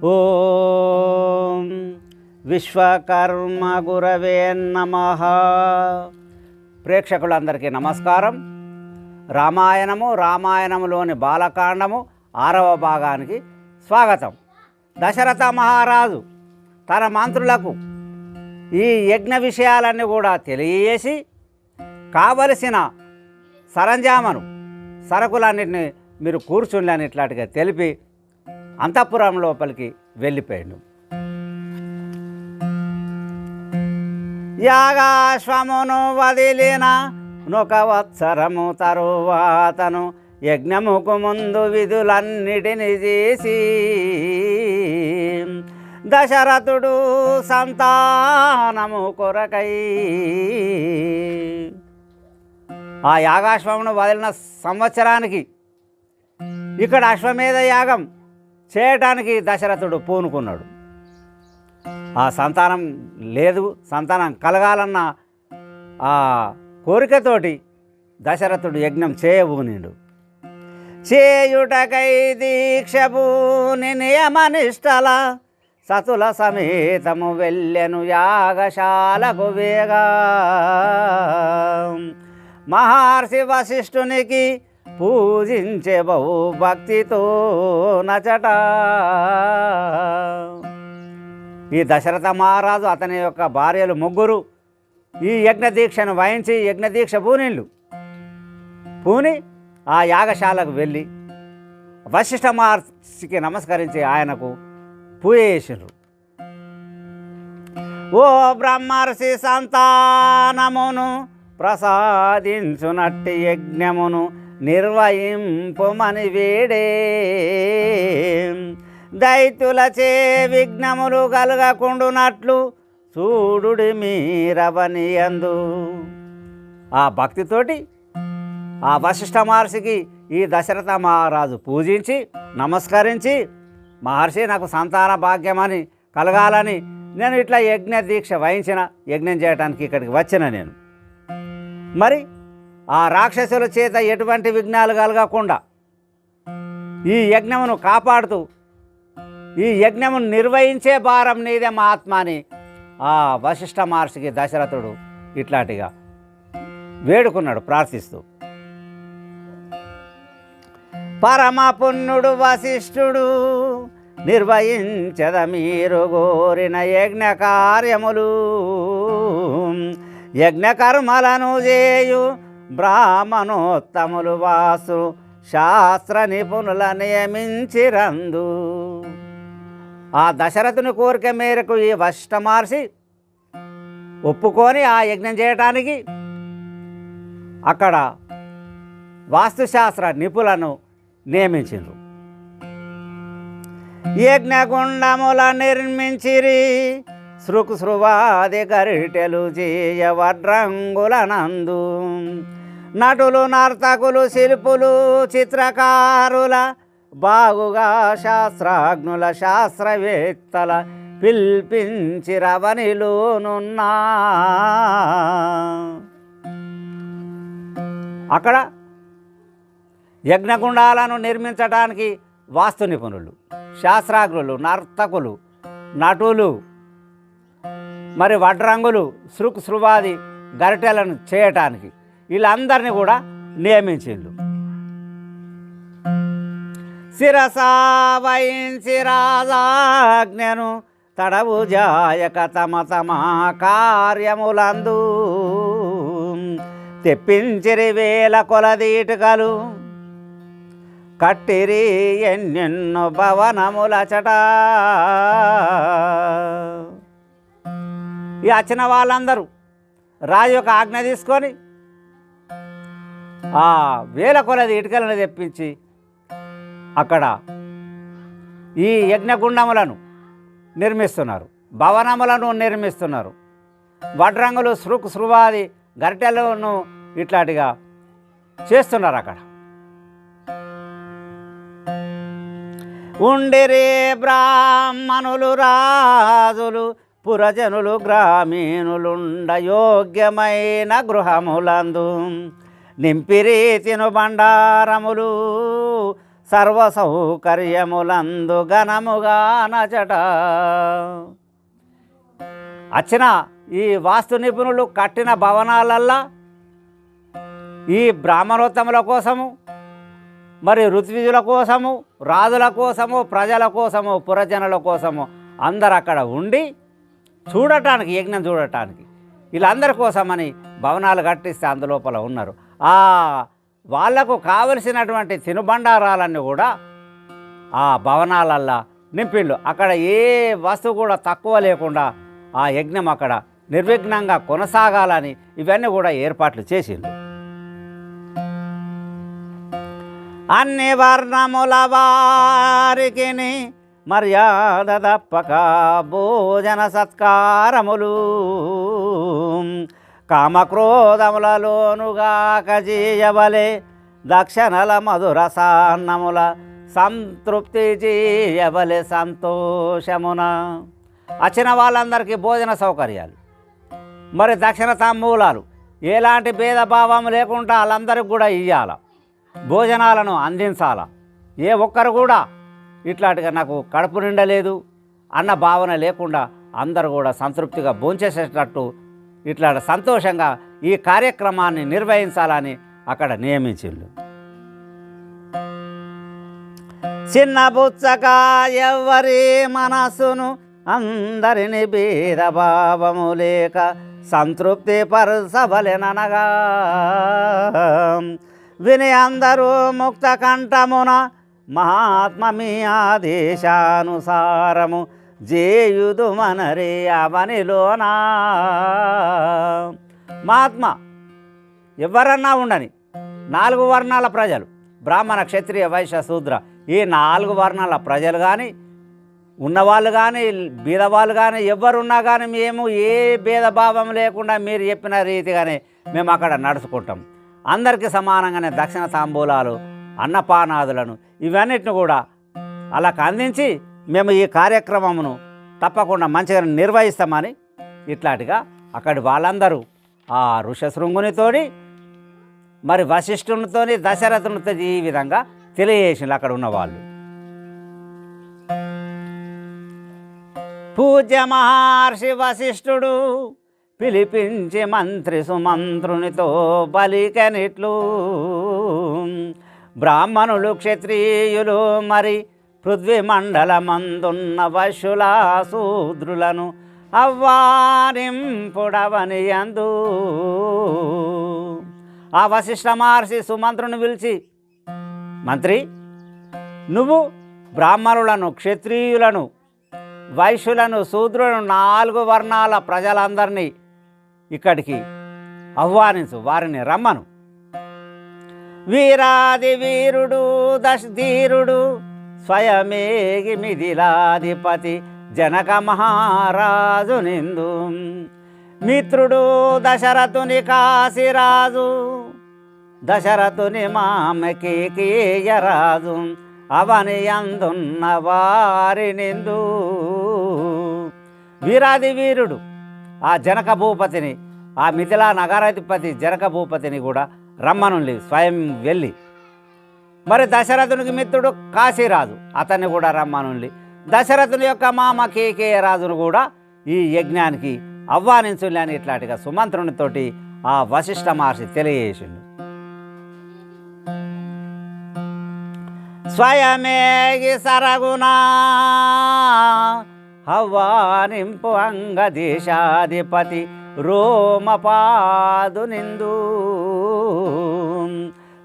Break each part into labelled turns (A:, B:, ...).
A: ఓం విశ్వకర్మ గురవే నమః. ప్రేక్షకులందరికీ నమస్కారం. రామాయణములోని బాలకాండము 6వ భాగానికి స్వాగతం. దశరథ మహారాజు తన మంత్రులకు ఈ యజ్ఞ విషయాలన్నీ కూడా తెలియజేసి కావలసిన సరంజామను సరుకులన్నింటినీ మీరు కూర్చుండి అని ఇట్లాంటిగా తెలిపి అంతఃపురం లోపలికి వెళ్ళిపోయాడు. యాగాశ్వమును వదిలిన 1 సంవత్సరము తరువాతను యజ్ఞముకు ముందు విధులన్నిటిని చేసి దశరథుడు సంతానము కొరకై ఆ యాగాశ్వమును వదిలిన సంవత్సరానికి ఇక్కడ అశ్వమేధ యాగం చేయటానికి దశరథుడు పూనుకున్నాడు. ఆ సంతానం లేదు, సంతానం కలగాలన్న ఆ కోరికతోటి దశరథుడు యజ్ఞం చేయబూనిండు. చేయుటకై దీక్షభూని నియమనిష్టల సతుల సమేతము వెళ్ళెను యాగశాలకు వేగా. మహర్షి వశిష్ఠునికి పూజించే బహు భక్తితో నచట. ఈ దశరథ మహారాజు అతని యొక్క భార్యలు 3 ఈ యజ్ఞదీక్షను వహించి యజ్ఞదీక్ష పూని ఆ యాగశాలకు వెళ్ళి వశిష్ఠ మహర్షికి నమస్కరించి ఆయనకు పూజ చేసిండ్రు. ఓ బ్రహ్మర్షి సంతానమును ప్రసాదించునట్టి యజ్ఞమును నిర్వహింపుమని వేడే. దైత్యులచే విఘ్నములు కలగకుండునట్లు చూడుడి మీరవని అందు. ఆ భక్తితోటి ఆ వశిష్ఠ మహర్షికి ఈ దశరథ మహారాజు పూజించి నమస్కరించి, మహర్షి నాకు సంతాన భాగ్యమని కలగాలని నేను ఇట్లా యజ్ఞ దీక్ష వహించిన, యజ్ఞం చేయడానికి ఇక్కడికి వచ్చిన నేను. మరి ఆ రాక్షసుల చేత ఎటువంటి విఘ్నాలు కలగకుండా ఈ యజ్ఞమును కాపాడుతూ ఈ యజ్ఞమును నిర్వహించే భారం నీదే మహాత్మా అని ఆ వశిష్ఠ మహర్షికి దశరథుడు ఇట్లాంటిగా వేడుకున్నాడు ప్రార్థిస్తూ. పరమ పుణ్యుడు వశిష్ఠుడు నిర్వహించద మీరు కోరిన యజ్ఞ కార్యములు. యజ్ఞకర్మలను చేయు బ్రాహ్మణోత్తములు వాసు శాస్త్ర నిపుణుల నియమించిరందు. ఆ దశరథుని కోరిక మేరకు ఈ వశిష్ఠ మహర్షి ఒప్పుకొని ఆ యజ్ఞం చేయటానికి అక్కడ వాస్తుశాస్త్ర నిపుణులను నియమించిండ్రు. యజ్ఞగుండముల నిర్మించిరి శృవాది గరిటెలు చేయ వడ్రంగులనందు. నటులు నర్తకులు శిల్పులు చిత్రకారుల బాగుగా శాస్త్రాజ్ఞుల శాస్త్రవేత్తల పిల్పించిరవనిలోనున్నా. అక్కడ యజ్ఞగుండాలను నిర్మించడానికి వాస్తు నిపుణులు, శాస్త్రాజ్ఞులు, నర్తకులు, నటులు, మరి వడ్రంగులు, శృవాది గరిటెలను చేయటానికి వీళ్ళందరినీ కూడా నియమించిండు. శిరసా వహించి రాజాజ్ఞను తడవు జాయక తమ తమ కార్యములందు తెప్పించిరి వేల కొలదీటుకలు కట్టిరి ఎన్నెన్నో భవనములచట. ఈ వచ్చిన వాళ్ళందరూ రాజు యొక్క ఆజ్ఞ తీసుకొని ఆ వేల కొలది ఇటుకలను తెప్పించి అక్కడ ఈ యజ్ఞగుండములను నిర్మిస్తున్నారు, భవనములను నిర్మిస్తున్నారు. వడ్రంగులు శృవాది గరిటెలను ఇట్లాంటిగా చేస్తున్నారు. అక్కడ ఉండిరే బ్రాహ్మణులు రాజులు పురజనులు గ్రామీణులుండ యోగ్యమైన గృహములందు నింపిరి తిను బండారములు సర్వసౌకర్యములందు ఘనముగా నచట. వచ్చిన ఈ వాస్తు నిపుణులు కట్టిన భవనాలల్లా ఈ బ్రాహ్మణోత్తముల కోసము, మరి ఋత్విజుల కోసము, రాజుల కోసము, ప్రజల కోసము, పురజనుల కోసము అందరు అక్కడ ఉండి చూడటానికి, యజ్ఞం చూడటానికి వీళ్ళందరి కోసమని భవనాలు కట్టిస్తే అందులోపల ఉన్నారు. వాళ్లకు కావలసినటువంటి తినుబండారాలన్నీ కూడా ఆ భవనాలల్లా నింపిండు. అక్కడ ఏ వస్తువు కూడా తక్కువ లేకుండా ఆ యజ్ఞం అక్కడ నిర్విఘ్నంగా కొనసాగాలని ఇవన్నీ కూడా ఏర్పాట్లు చేసిండు. అన్ని వర్ణముల వారికి మర్యాద తప్పక భోజన సత్కారములు, కామక్రోధములలోనుగాక చేయవలే దక్షిణల మధురసాన్నముల సంతృప్తి చేయవలే సంతోషమున. వచ్చిన వాళ్ళందరికీ భోజన సౌకర్యాలు, మరి దక్షిణ తాంబూలాలు ఎలాంటి భేదభావం లేకుండా వాళ్ళందరికీ కూడా ఇవ్వాల, భోజనాలను అందించాల. ఏ ఒక్కరు కూడా ఇట్లాంటిగా నాకు కడుపు నిండలేదు అన్న భావన లేకుండా అందరూ కూడా సంతృప్తిగా భోంచేసేటట్టు ఇట్లా సంతోషంగా ఈ కార్యక్రమాన్ని నిర్వహించాలని అక్కడ నియమించిండు. చిన్న బుచ్చగా ఎవరి మనసును అందరిని భేదభావము లేక సంతృప్తి పరచవలెననగా, విని అందరూ ముక్త కంఠమున మహాత్మ మీ ఆదేశానుసారము జేయుదు మనరే అవనిలోనా. మహాత్మ ఎవరన్నా ఉండని 4 వర్ణాల ప్రజలు, బ్రాహ్మణ, క్షత్రియ, వైశ్య, శూద్ర, ఈ 4 వర్ణాల ప్రజలు కానీ, ఉన్నవాళ్ళు కానీ, బీదవాళ్ళు కానీ, ఎవరున్నా కానీ మేము ఏ భేదభావం లేకుండా మీరు చెప్పిన రీతిగానే మేము అక్కడ నడుచుకుంటాం. అందరికీ సమానంగానే దక్షిణ తాంబూలాలు, అన్నపానాదులను ఇవన్నిటిని కూడా అలాగ అందించి మేము ఈ కార్యక్రమమును తప్పకుండా మంచిగా నిర్వహిస్తామని ఇట్లాంటిగా అక్కడి వాళ్ళందరూ ఆ ఋషశృంగునితోని, మరి వశిష్ఠునితోని, దశరథునితో ఈ విధంగా తెలియజేసింది అక్కడ ఉన్నవాళ్ళు. పూజ్య మహర్షి వశిష్ఠుడు పిలిపించి మంత్రి సుమంత్రునితో పలికనిట్లు, బ్రాహ్మణులు, క్షత్రియులు, మరి పృథ్వీ మండలమందున్న వశుల శూద్రులను అవ్వారింపుడవని అందు. ఆ వశిష్ఠ మహర్షి సుమంత్రుని పిలిచి, మంత్రి నువ్వు బ్రాహ్మణులను, క్షత్రియులను, వైశ్యులను, శూద్రులను 4 వర్ణాల ప్రజలందరినీ ఇక్కడికి ఆహ్వానించు, వారిని రమ్మను. వీరాది వీరుడు దశధీరుడు స్వయమేగి మిథిలాధిపతి జనక మహారాజు నిందు, మిత్రుడు దశరథుని కాశీరాజు, దశరథుని మామకేయరాజు అవని అందున్న వారి నిందు. వీరాది వీరుడు ఆ జనక భూపతిని, ఆ మిథిలా నగరాధిపతి జనక భూపతిని కూడా రమ్మనుండి స్వయం వెళ్ళి, మరి దశరథునికి మిత్రుడు కాశీరాజు అతన్ని కూడా రమ్మనుండి, దశరథుని యొక్క మామ కేకేయరాజును కూడా ఈ యజ్ఞానికి ఆహ్వానించులే అని ఇట్లాంటిగా సుమంత్రునితోటి ఆ వశిష్ఠ మహర్షి తెలియజేసిండు. స్వయమేగి సరగునా హవ్వానింపు అంగదేశాధిపతి రోమపాదు నిందు,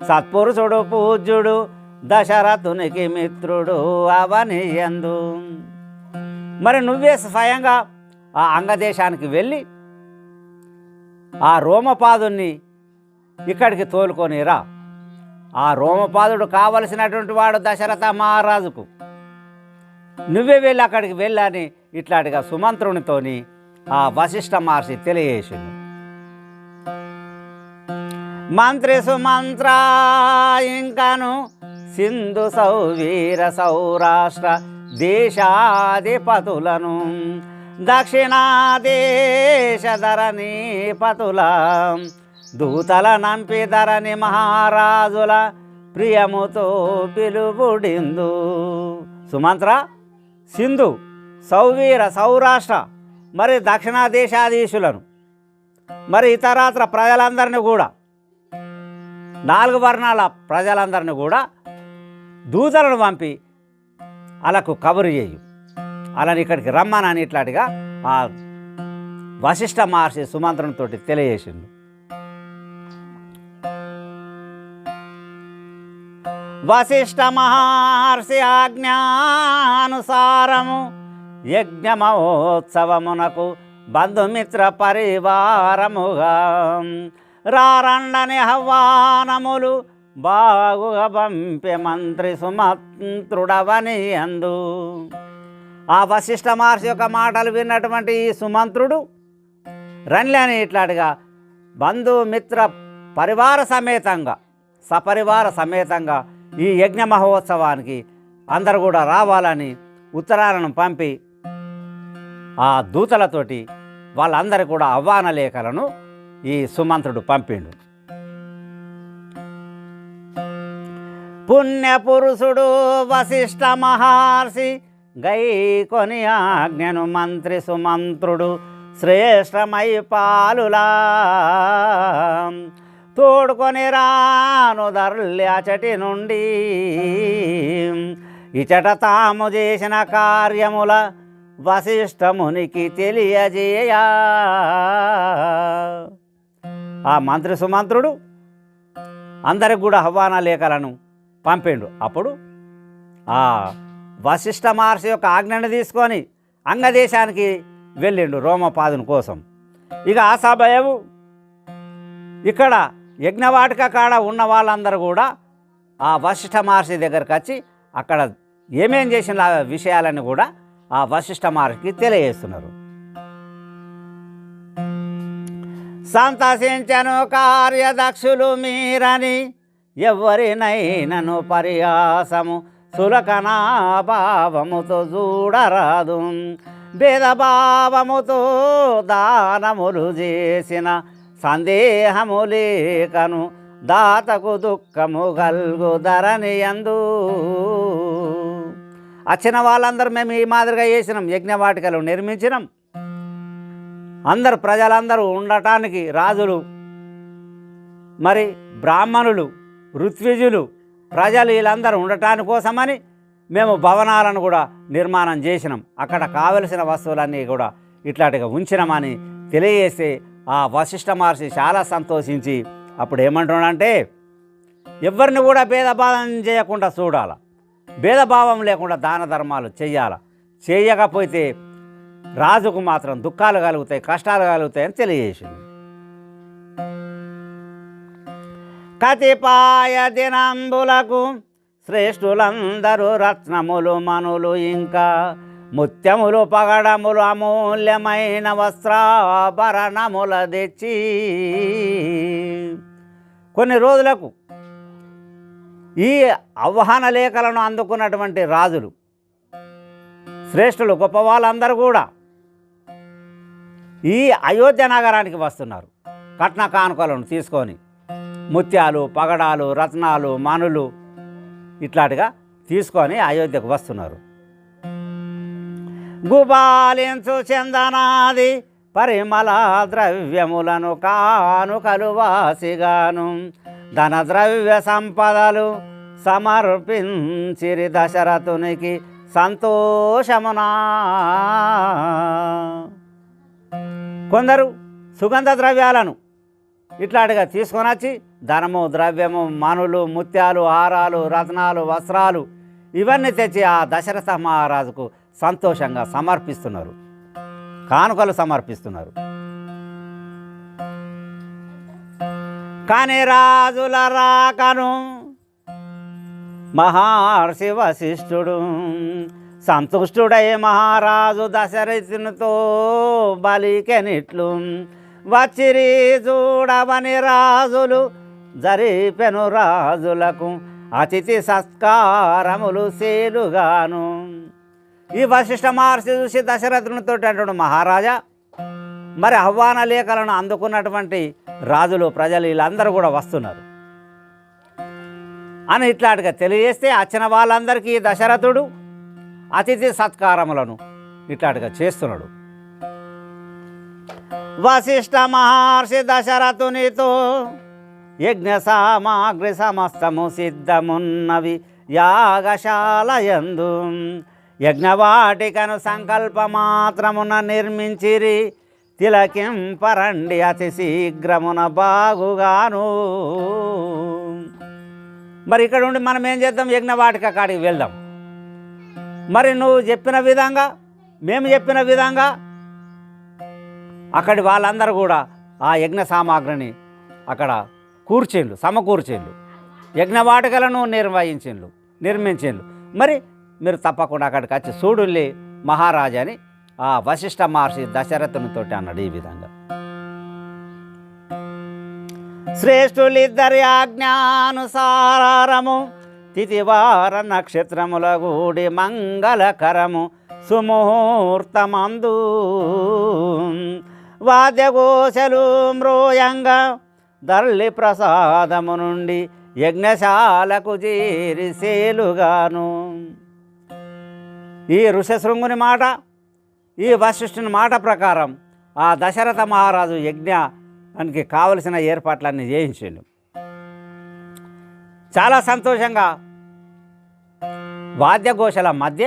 A: సత్పురుషుడు పూజ్యుడు దశరథునికి మిత్రుడు అవనియందు. మరి నువ్వే స్వయంగా ఆ అంగదేశానికి వెళ్ళి ఆ రోమపాదుని ఇక్కడికి తోలుకొని రా. ఆ రోమపాదుడు కావలసినటువంటి వాడు దశరథ మహారాజుకు, నువ్వే వెళ్ళి అక్కడికి వెళ్ళని ఇట్లాంటిగా సుమంత్రునితోని ఆ వశిష్ఠ మహర్షి తెలియజేసిండు. మంత్రి సుమంత్ర ఇంకను సింధు సౌవీర సౌరాష్ట్ర దేశాధిపతులను దక్షిణాదేశధరణి పతుల దూతల నంపి ధరణి మహారాజుల ప్రియముతో పిలుపుడిందు. సుమంత్ర, సింధు, సౌవీర, సౌరాష్ట్ర మరి దక్షిణాదేశాధీశులను మరి ఇతరాత్ర ప్రజలందరినీ కూడా 4 వర్ణాల ప్రజలందరినీ కూడా దూతలను పంపి అలాకు కబురు చేయు, అలాని ఇక్కడికి రమ్మనని ఇట్లాంటిగా ఆ వశిష్ఠ మహర్షి సుమంత్రునితో తెలియజేసిండు. వశిష్ఠ మహర్షి ఆజ్ఞానుసారము యజ్ఞ మహోత్సవమునకు బంధుమిత్ర పరివారముగా రారండని ఆహ్వానములు బాగుగా పంపే మంత్రి సుమంత్రుడవని అందు. ఆ వశిష్ఠ మహర్షి యొక్క మాటలు విన్నటువంటి ఈ సుమంత్రుడు రండి అని ఇట్లాంటిగా బంధుమిత్ర పరివార సమేతంగా సపరివార సమేతంగా ఈ యజ్ఞ మహోత్సవానికి అందరు కూడా రావాలని ఉత్తరాలను పంపి ఆ దూతలతోటి వాళ్ళందరూ కూడా ఆహ్వాన లేఖలను ఈ సుమంత్రుడు పంపిండు. పుణ్యపురుషుడు వశిష్ఠ మహర్షి గైకొని ఆజ్ఞను మంత్రి సుమంత్రుడు శ్రేష్టమై పాలులా తోడుకొని రాను దర్ల్యాచటి నుండి ఇచట తాము చేసిన కార్యముల వశిష్ఠమునికి తెలియజేయా. ఆ మంత్రి సుమంత్రుడు అందరికి కూడా ఆహ్వాన లేఖలను పంపిండు. అప్పుడు ఆ వశిష్ఠ మహర్షి యొక్క ఆజ్ఞను తీసుకొని అంగదేశానికి వెళ్ళిండు రోమపాదుని కోసం. ఇక ఆ సమయం ఇక్కడ యజ్ఞవాటిక కాడ ఉన్న వాళ్ళందరూ కూడా ఆ వశిష్ఠ మహర్షి దగ్గరికి వచ్చి అక్కడ ఏమేం చేసిన విషయాలని కూడా ఆ వశిష్ఠ మహర్షికి తెలియజేస్తున్నారు. సంతసించను కార్యదక్షులు మీరని ఎవరినైనను పరిహాసము సులకనా భావముతో చూడరాదు. భేదభావముతో దానములు చేసిన సందేహము లేకను దాతకు దుఃఖము గల్గు ధరణి యందు. వచ్చిన వాళ్ళందరూ మేము ఈ మాదిరిగా చేసినాం, యజ్ఞవాటికలు నిర్మించినాం. అందరు ప్రజలందరూ ఉండటానికి రాజులు మరి బ్రాహ్మణులు ఋత్విజులు ప్రజలు వీళ్ళందరూ ఉండటాని కోసమని మేము భవనాలను కూడా నిర్మాణం చేసినాం. అక్కడ కావలసిన వస్తువులన్నీ కూడా ఇట్లాంటిగా ఉంచినామని తెలియజేస్తే ఆ వశిష్ఠ మహర్షి చాలా సంతోషించి అప్పుడు ఏమంటున్నాడంటే ఎవరిని కూడా భేదభావం చేయకుండా చూడాల, భేదభావం లేకుండా దాన ధర్మాలు చెయ్యాల. చేయకపోతే రాజుకు మాత్రం దుఃఖాలు కలుగుతాయి, కష్టాలు కలుగుతాయని తెలియజేసింది. కతిపాయ దినంబులకు శ్రేష్ఠులందరూ రత్నములు మనులు ఇంకా ముత్యములు పగడములు అమూల్యమైన వస్త్రాభరణముల తెచ్చి కొన్ని రోజులకు ఈ ఆహ్వాన లేఖలను అందుకున్నటువంటి రాజులు శ్రేష్ఠులు గొప్ప వాళ్ళందరూ కూడా ఈ అయోధ్య నగరానికి వస్తున్నారు. కట్న కానుకలను తీసుకొని ముత్యాలు పగడాలు రత్నాలు మనులు ఇట్లాంటిగా తీసుకొని అయోధ్యకు వస్తున్నారు. గుబాలించు చందనాది పరిమళ ద్రవ్యములను కానుకలు వాసిగాను ధన ద్రవ్య సంపదలు సమర్పించిరి దశరథునికి సంతోషమునా. కొందరు సుగంధ ద్రవ్యాలను ఇట్లాంటిగా తీసుకొని వచ్చి ధనము ద్రవ్యము మనులు ముత్యాలు హారాలు రత్నాలు వస్త్రాలు ఇవన్నీ తెచ్చి ఆ దశరథ మహారాజుకు సంతోషంగా సమర్పిస్తున్నారు, కానుకలు సమర్పిస్తున్నారు. కానీ రాజుల రాకను మహర్షి వశిష్ఠుడు సంతుష్టుడై మహారాజు దశరథునితో బలికెనిట్లు వచ్చిరి చూడవని రాజులు జరిపెను రాజులకు అతిథి సత్కారములు సేలుగాను. ఈ వశిష్ఠ మహర్షి చూసి దశరథునితో అంటాడు, మహారాజా మరి ఆహ్వాన లేఖలను అందుకున్నటువంటి రాజులు ప్రజలు వీళ్ళందరూ కూడా వస్తున్నారు. అని ఇట్లాంటిగా తెలియజేస్తే వచ్చిన వాళ్ళందరికీ దశరథుడు అతిథి సత్కారములను ఇట్లాంటిగా చేస్తున్నాడు. వశిష్ఠ మహర్షి దశరథునితో యజ్ఞ సామాగ్రి సమస్తము సిద్ధమున్నవి యాగశాలయందు యజ్ఞవాటికను సంకల్పమాత్రమున నిర్మించిరి తిలకింపరండి అతి శీఘ్రమున బాగుగాను. మరి ఇక్కడ ఉండి మనం ఏం చేద్దాం, యజ్ఞవాటిక కాడికి వెళ్దాం. మరి నువ్వు చెప్పిన విధంగా మేము చెప్పిన విధంగా అక్కడి వాళ్ళందరూ కూడా ఆ యజ్ఞ సామాగ్రిని అక్కడ కూర్చిండ్లు, సమకూర్చిండ్లు, యజ్ఞవాటికలను నిర్మించిండ్లు. మరి మీరు తప్పకుండా అక్కడికి వచ్చి చూడుల్లి మహారాజా అని ఆ వశిష్ఠ మహర్షి దశరథునితో అన్నాడు ఈ విధంగా. శ్రేష్ఠులిద్దరి ఆజ్ఞానుసారము తిథివార నక్షత్రముల గూడి మంగళకరము సుముహూర్తమందు వాద్యఘోషలు మ్రోయంగా దర్లి ప్రసాదము నుండి యజ్ఞశాలకు చేరి సేలుగాను. ఈ ఋషశృంగుని మాట, ఈ వశిష్ఠుని మాట ప్రకారం ఆ దశరథ మహారాజు యజ్ఞానికి కావలసిన ఏర్పాట్లన్నీ చేయించిండు. చాలా సంతోషంగా వాద్యఘోషల మధ్య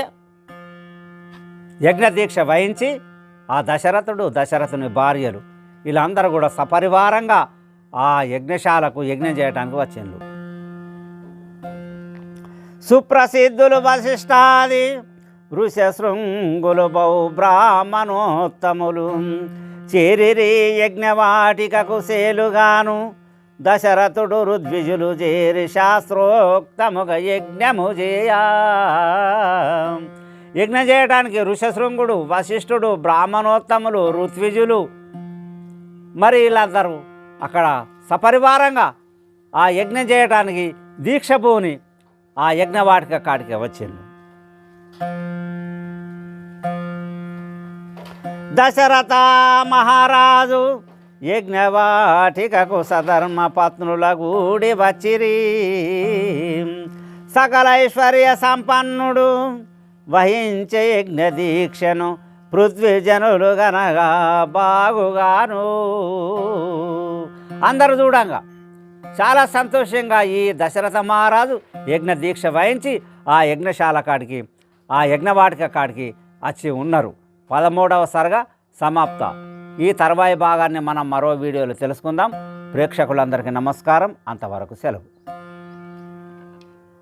A: యజ్ఞదీక్ష వహించి ఆ దశరథుని భార్యలు వీళ్ళందరూ కూడా సపరివారంగా ఆ యజ్ఞశాలకు యజ్ఞం చేయడానికి వచ్చిండ్రు. సుప్రసిద్ధులు వశిష్ఠాది ఋషశృంగులు బహు బ్రాహ్మణోత్తములు చేరిరి యజ్ఞవాటికకు సేలుగాను దశరథుడు ఋద్విజులు చేరి శాస్త్రోక్తముగా యజ్ఞము చేయా. యజ్ఞం చేయడానికి ఋషశృంగుడు, వశిష్ఠుడు, బ్రాహ్మణోత్తములు, ఋత్విజులు మరి వీళ్ళందరూ అక్కడ సపరివారంగా ఆ యజ్ఞం చేయడానికి దీక్ష పూని ఆ యజ్ఞవాటిక కాడికి వచ్చింది. దశరథ మహారాజు యజ్ఞవాటికకు సధర్మ పత్నుల గూడి వచ్చిరి. సకల ఐశ్వర్య సంపన్నుడు వహించే యజ్ఞ దీక్షను పృథ్వీజనులు గనగా బాగుగాను. అందరూ చూడంగా చాలా సంతోషంగా ఈ దశరథ మహారాజు యజ్ఞ దీక్ష వహించి ఆ యజ్ఞశాల కాడికి ఆ యజ్ఞవాటిక కాడికి వచ్చి ఉన్నారు. 13వ సర్గ సమాప్త. ఈ తర్వాయి భాగాన్ని మనం మరో వీడియోలో తెలుసుకుందాం. ప్రేక్షకులందరికీ నమస్కారం. అంతవరకు సెలవు.